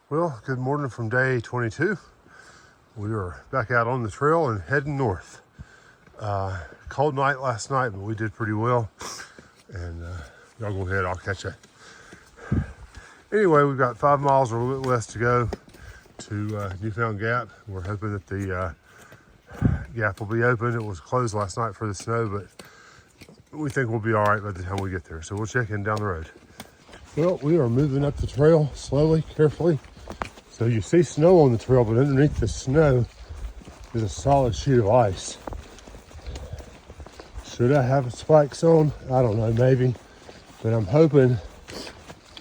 Well, good morning from day 22. We are back out on the trail and heading north. Cold night last night, but we did pretty well. And y'all go ahead, I'll catch you. Anyway, we've got 5 miles or a little bit less to go to Newfound Gap. We're hoping that the gap will be open. It was closed last night for the snow, but we think we'll be all right by the time we get there. So we'll check in down the road. Well, we are moving up the trail slowly, carefully. So you see snow on the trail, but underneath the snow is a solid sheet of ice. Should I have spikes on? I don't know, maybe. But I'm hoping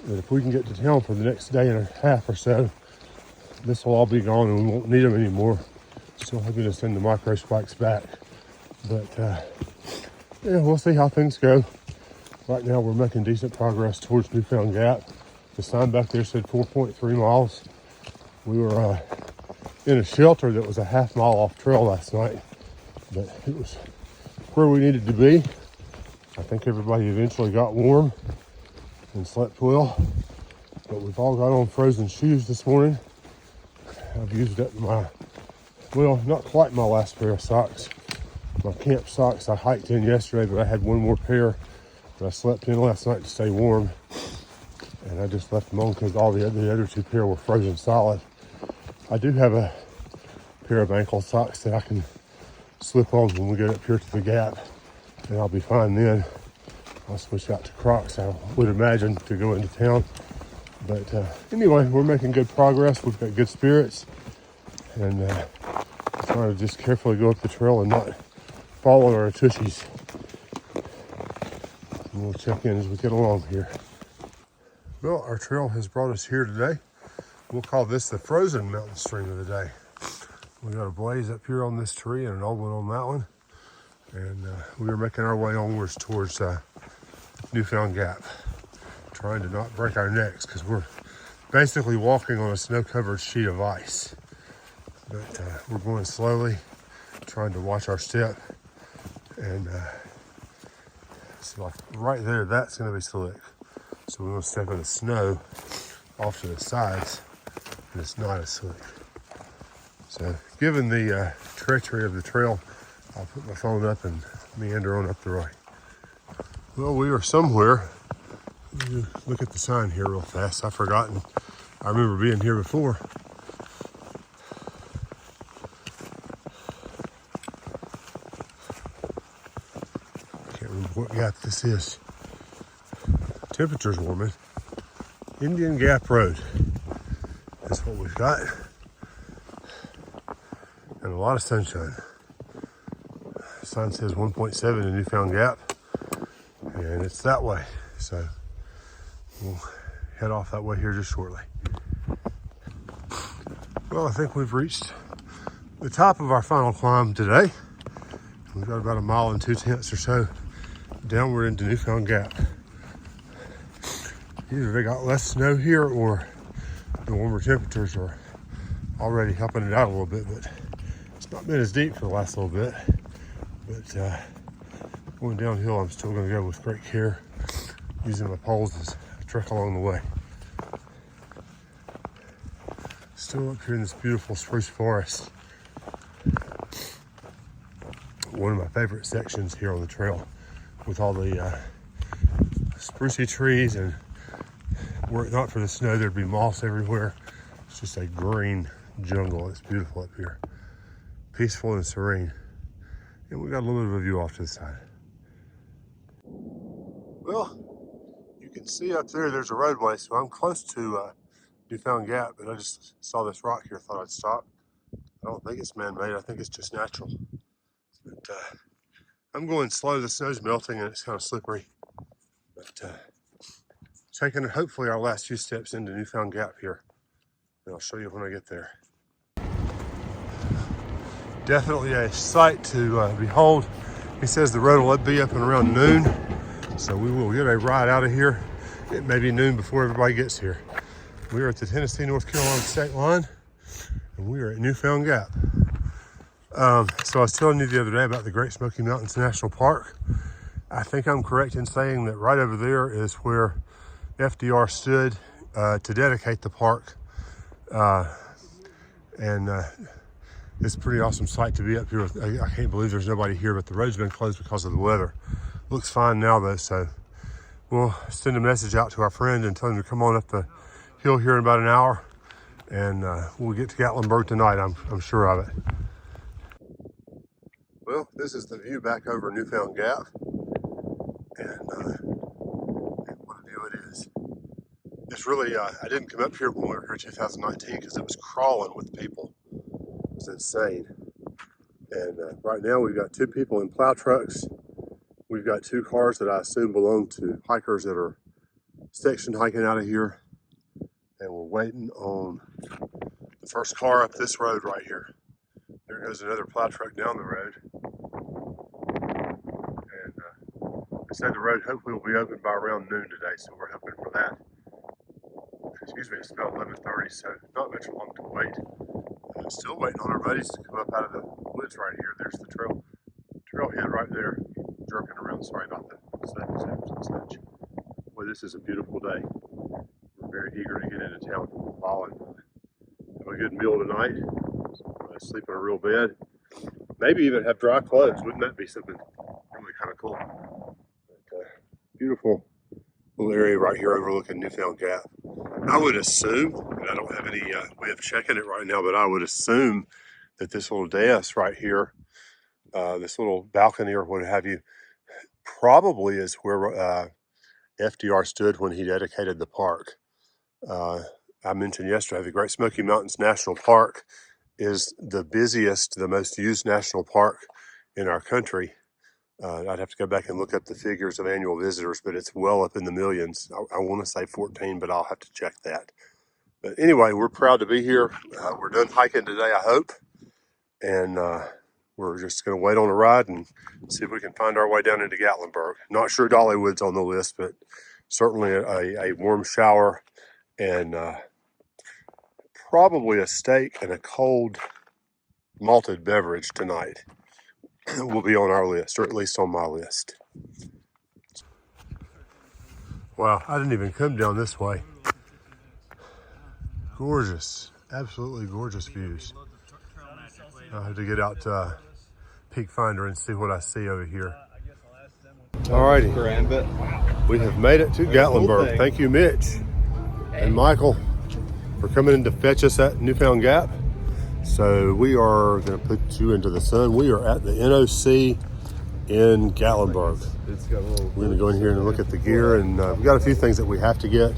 that if we can get to town for the next day and a half or so, this will all be gone and we won't need them anymore. Still hoping to send the micro spikes back. But yeah, we'll see how things go. Right now we're making decent progress towards Newfound Gap. The sign back there said 4.3 miles. We were in a shelter that was a half mile off trail last night, but it was where we needed to be. I think everybody eventually got warm and slept well, but we've all got on frozen shoes this morning. I've used up well, not quite my last pair of socks. My camp socks I hiked in yesterday, but I had one more pair that I slept in last night to stay warm. And I just left them on because all the other 2 pair were frozen solid. I do have a pair of ankle socks that I can slip on when we get up here to the gap, and I'll be fine then. I'll switch out to Crocs, I would imagine, to go into town. But anyway, we're making good progress. We've got good spirits, and trying to just carefully go up the trail and not follow our tushies. And we'll check in as we get along here. Well, our trail has brought us here today. We'll call this the frozen mountain stream of the day. We got a blaze up here on this tree and an old one on that one. And we are making our way onwards towards Newfound Gap, trying to not break our necks because we're basically walking on a snow-covered sheet of ice. But we're going slowly, trying to watch our step. And it's like right there, that's gonna be slick. So we're gonna step in the snow off to the sides, and it's not as slick. So given the treachery of the trail, I'll put my phone up and meander on up the right. Well, we are somewhere. Let me look at the sign here real fast. I've forgotten. I remember being here before. Can't remember what gap this is. Temperature's warming. Indian Gap Road. That's what we've got. And a lot of sunshine. The sign says 1.7 in Newfound Gap. And it's that way. So we'll head off that way here just shortly. Well, I think we've reached the top of our final climb today. We've got about 1.2 miles or so downward into Newfound Gap. Either they got less snow here or the warmer temperatures are already helping it out a little bit, but it's not been as deep for the last little bit. But going downhill, I'm still going to go with great care, using my poles as I trek along the way. Still up here in this beautiful spruce forest. One of my favorite sections here on the trail, with all the sprucey trees, and were it not for the snow, there'd be moss everywhere. It's just a green jungle. It's beautiful up here. Peaceful and serene. And we got a little bit of a view off to the side. Well, you can see up there's a roadway, so I'm close to Newfound Gap, but I just saw this rock here, thought I'd stop. I don't think it's man-made, I think it's just natural. But I'm going slow, the snow's melting and it's kind of slippery. But taking hopefully our last few steps into Newfound Gap here. And I'll show you when I get there. Definitely a sight to behold. He says the road will be up and around noon. So we will get a ride out of here. It may be noon before everybody gets here. We are at the Tennessee-North Carolina state line, and we are at Newfound Gap. So I was telling you the other day about the Great Smoky Mountains National Park. I think I'm correct in saying that right over there is where FDR stood to dedicate the park And it's a pretty awesome sight to be up here. I can't believe there's nobody here, but the road's been closed because of the weather. Looks fine now though, so we'll send a message out to our friend and tell him to come on up the hill here in about an hour, and we'll get to Gatlinburg tonight, I'm sure of it. Well, this is the view back over Newfound Gap, and what a view it is. It's really, I didn't come up here when we were here in 2019 because it was crawling with people. It was insane. And right now we've got 2 people in plow trucks. We've got 2 cars that I assume belong to hikers that are section hiking out of here. And we're waiting on the first car up this road right here. There goes another plow truck down the road. And they said the road hopefully will be open by around noon today, so we're hoping for that. Excuse me, it's about 11:30, so not much long to wait. Still waiting on our buddies to come up out of the woods right here. There's the trailhead right there, jerking around. Sorry about the zaps and such. Boy, this is a beautiful day. We're very eager to get into town from the fall and have a good meal tonight. Sleep in a real bed. Maybe even have dry clothes. Wouldn't that be something really kind of cool? But, beautiful little area right here overlooking Newfound Gap. I would assume, and I don't have any way of checking it right now, but I would assume that this little dais right here, this little balcony or what have you, probably is where FDR stood when he dedicated the park. I mentioned yesterday, the Great Smoky Mountains National Park is the busiest, the most used national park in our country. I'd have to go back and look up the figures of annual visitors, but it's well up in the millions. I want to say 14, but I'll have to check that. But anyway, we're proud to be here. We're done hiking today, I hope. And we're just going to wait on a ride and see if we can find our way down into Gatlinburg. Not sure Dollywood's on the list, but certainly a warm shower and probably a steak and a cold malted beverage tonight will be on our list, or at least on my list. Wow, I didn't even come down this way. Gorgeous, absolutely gorgeous views. I'll have to get out Peak Finder and see what I see over here. Alrighty, we have made it to Gatlinburg. Thank you, Mitch and Michael, for coming in to fetch us at Newfound Gap. So we are going to put you into the sun. We are at the NOC in Gatlinburg. We're going to go in here and look at the gear, and we've got a few things that we have to get.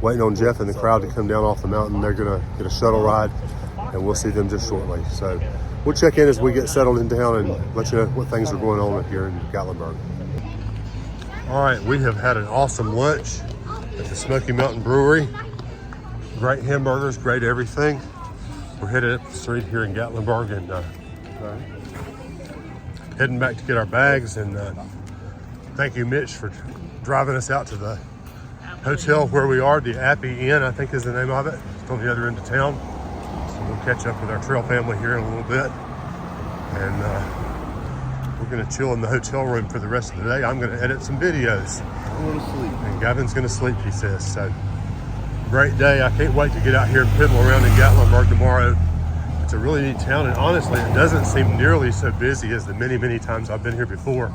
Waiting on Jeff and the crowd to come down off the mountain. They're going to get a shuttle ride, and we'll see them just shortly. So we'll check in as we get settled in town and let you know what things are going on up here in Gatlinburg. All right, we have had an awesome lunch at the Smoky Mountain Brewery. Great hamburgers, great everything. We're headed up the street here in Gatlinburg and heading back to get our bags. And thank you, Mitch, for driving us out to the hotel where we are. The Appy Inn, I think, is the name of it. It's on the other end of town. So we'll catch up with our trail family here in a little bit. And we're going to chill in the hotel room for the rest of the day. I'm going to edit some videos. I want to sleep. And Gavin's going to sleep, he says. So great day. I can't wait to get out here and piddle around in Gatlinburg tomorrow. It's a really neat town, and honestly, it doesn't seem nearly so busy as the many, many times I've been here before.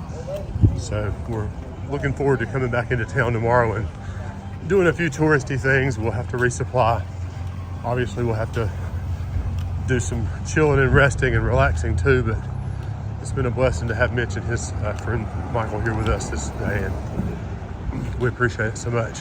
So we're looking forward to coming back into town tomorrow and doing a few touristy things. We'll have to resupply. Obviously, we'll have to do some chilling and resting and relaxing too, but it's been a blessing to have Mitch and his friend Michael here with us this day, and we appreciate it so much.